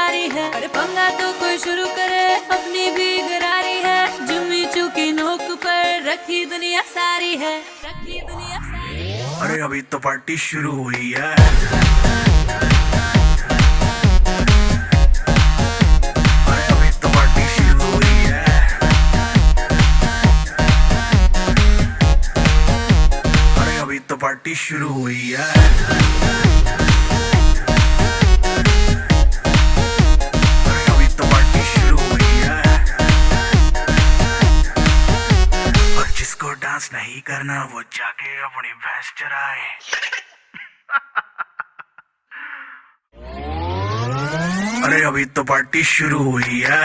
बारी है। अरे पंगा तो कोई शुरू करे, अपनी भी गरारी है। जुम्मी चूकी नोक पर रखी दुनिया सारी है, रखी दुनिया सारी है। अरे अभी तो पार्टी शुरू हुई है। अरे अभी तो पार्टी शुरू हुई है। अरे अभी तो पार्टी शुरू हुई है। डांस नहीं करना वो जाके अपनी भैंस चराए। अरे अभी तो पार्टी शुरू हुई है।